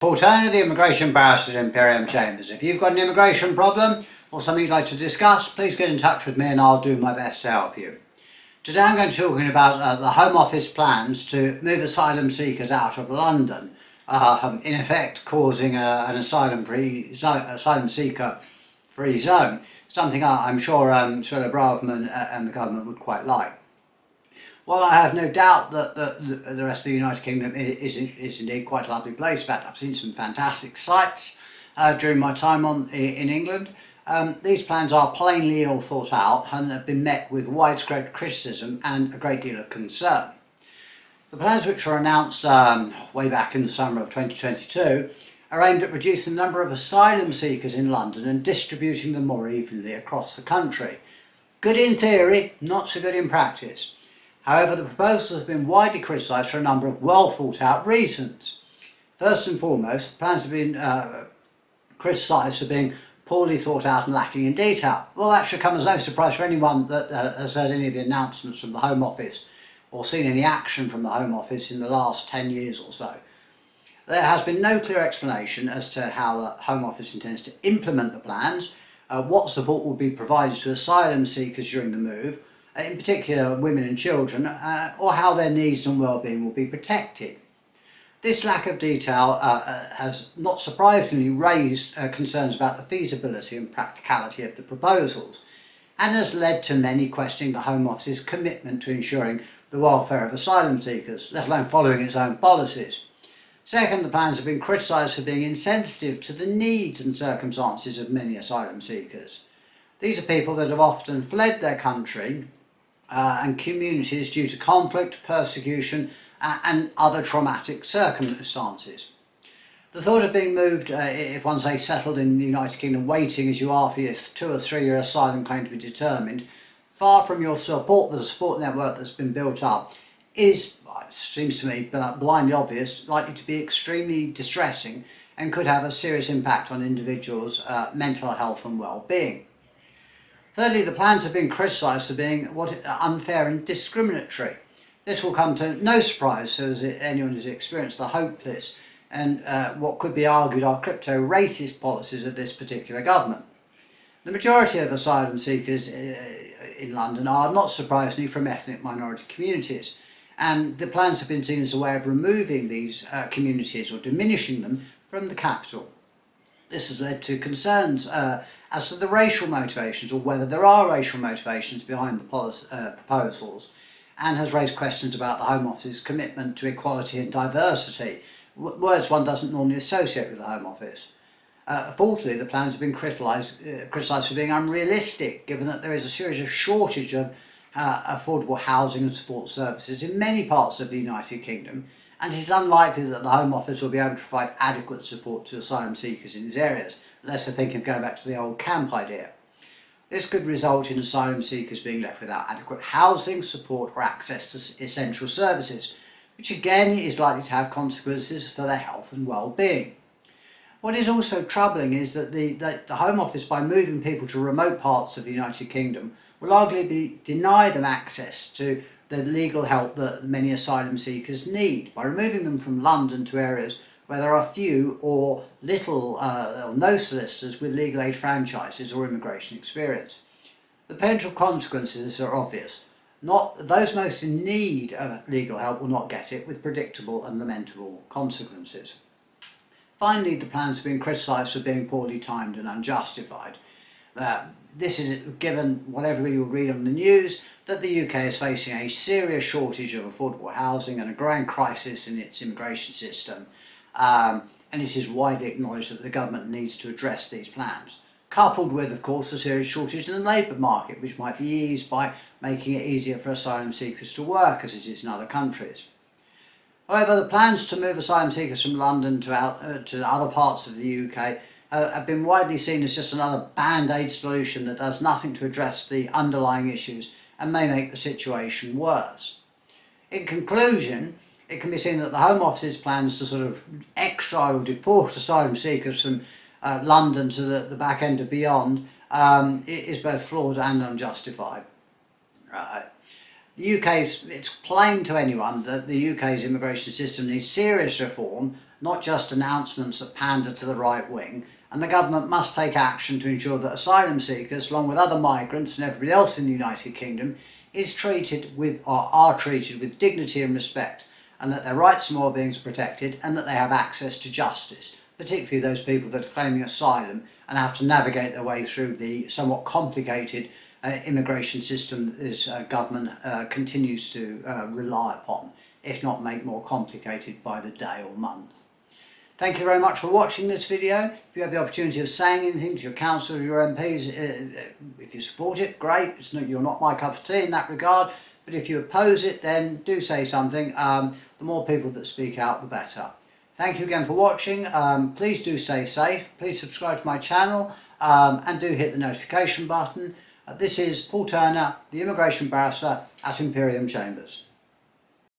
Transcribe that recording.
Paul Turner, the immigration barrister at Imperium Chambers. If you've got an immigration problem or something you'd like to discuss, please get in touch with me and I'll do my best to help you. Today I'm going to be talking about the Home Office plans to move asylum seekers out of London, in effect causing an asylum seeker free zone, something I'm sure Suella and the government would quite like. While I have no doubt that the rest of the United Kingdom is indeed quite a lovely place, in fact I've seen some fantastic sights during my time in England, these plans are plainly ill thought out and have been met with widespread criticism and a great deal of concern. The plans, which were announced way back in the summer of 2022, are aimed at reducing the number of asylum seekers in London and distributing them more evenly across the country. Good in theory, not so good in practice. However, the proposals have been widely criticised for a number of well thought out reasons. First and foremost, the plans have been criticised for being poorly thought out and lacking in detail. Well, that should come as no surprise for anyone that has heard any of the announcements from the Home Office or seen any action from the Home Office in the last 10 years or so. There has been no clear explanation as to how the Home Office intends to implement the plans, what support will be provided to asylum seekers during the move, in particular women and children, or how their needs and well-being will be protected. This lack of detail has not surprisingly raised concerns about the feasibility and practicality of the proposals, and has led to many questioning the Home Office's commitment to ensuring the welfare of asylum seekers, let alone following its own policies. Second, the plans have been criticised for being insensitive to the needs and circumstances of many asylum seekers. These are people that have often fled their country and communities due to conflict, persecution and other traumatic circumstances. The thought of being moved, if one say settled in the United Kingdom, waiting as you are for your 2 or 3 year asylum claim to be determined, far from the support network that's been built up, is, it seems to me, blindly obvious, likely to be extremely distressing and could have a serious impact on individuals' mental health and well-being. Thirdly, the plans have been criticised for being unfair and discriminatory. This will come to no surprise to anyone who's experienced the hopeless and what could be argued are crypto-racist policies of this particular government. The majority of asylum seekers in London are, not surprisingly, from ethnic minority communities, and the plans have been seen as a way of removing these communities or diminishing them from the capital. This has led to concerns as to the racial motivations, or whether there are racial motivations behind the proposals, and has raised questions about the Home Office's commitment to equality and diversity, words one doesn't normally associate with the Home Office. Fourthly, the plans have been criticised for being unrealistic, given that there is a serious shortage of affordable housing and support services in many parts of the United Kingdom, and it is unlikely that the Home Office will be able to provide adequate support to asylum seekers in these areas, unless they're thinking of going back to the old camp idea. This could result in asylum seekers being left without adequate housing, support or access to essential services, which again is likely to have consequences for their health and well-being. What is also troubling is that the Home Office, by moving people to remote parts of the United Kingdom, will arguably deny them access to the legal help that many asylum seekers need, by removing them from London to areas where there are few or little or no solicitors with legal aid franchises or immigration experience. The potential consequences are obvious. Those most in need of legal help will not get it, with predictable and lamentable consequences. Finally, the plans have been criticised for being poorly timed and unjustified. This is given what everybody will read on the news, that the UK is facing a serious shortage of affordable housing and a growing crisis in its immigration system, and it is widely acknowledged that the government needs to address these plans, coupled with, of course, a serious shortage in the labour market, which might be eased by making it easier for asylum seekers to work, as it is in other countries. However, the plans to move asylum seekers from London to other parts of the UK have been widely seen as just another band-aid solution that does nothing to address the underlying issues and may make the situation worse. In conclusion, it can be seen that the Home Office's plans to sort of exile or deport asylum seekers from London to the back end of beyond is both flawed and unjustified. It's plain to anyone that the UK's immigration system needs serious reform, not just announcements that pander to the right wing, and the government must take action to ensure that asylum seekers, along with other migrants and everybody else in the United Kingdom, are treated with dignity and respect, and that their rights and well-being are protected, and that they have access to justice, particularly those people that are claiming asylum and have to navigate their way through the somewhat complicated immigration system that this government continues to rely upon, if not make more complicated by the day or month. Thank you very much for watching this video. If you have the opportunity of saying anything to your council or your MPs, if you support it, great. You're not my cup of tea in that regard. But if you oppose it, then do say something. The more people that speak out, the better. Thank you again for watching. Please do stay safe. Please subscribe to my channel and do hit the notification button. This is Paul Turner, the Immigration Barrister at Imperium Chambers.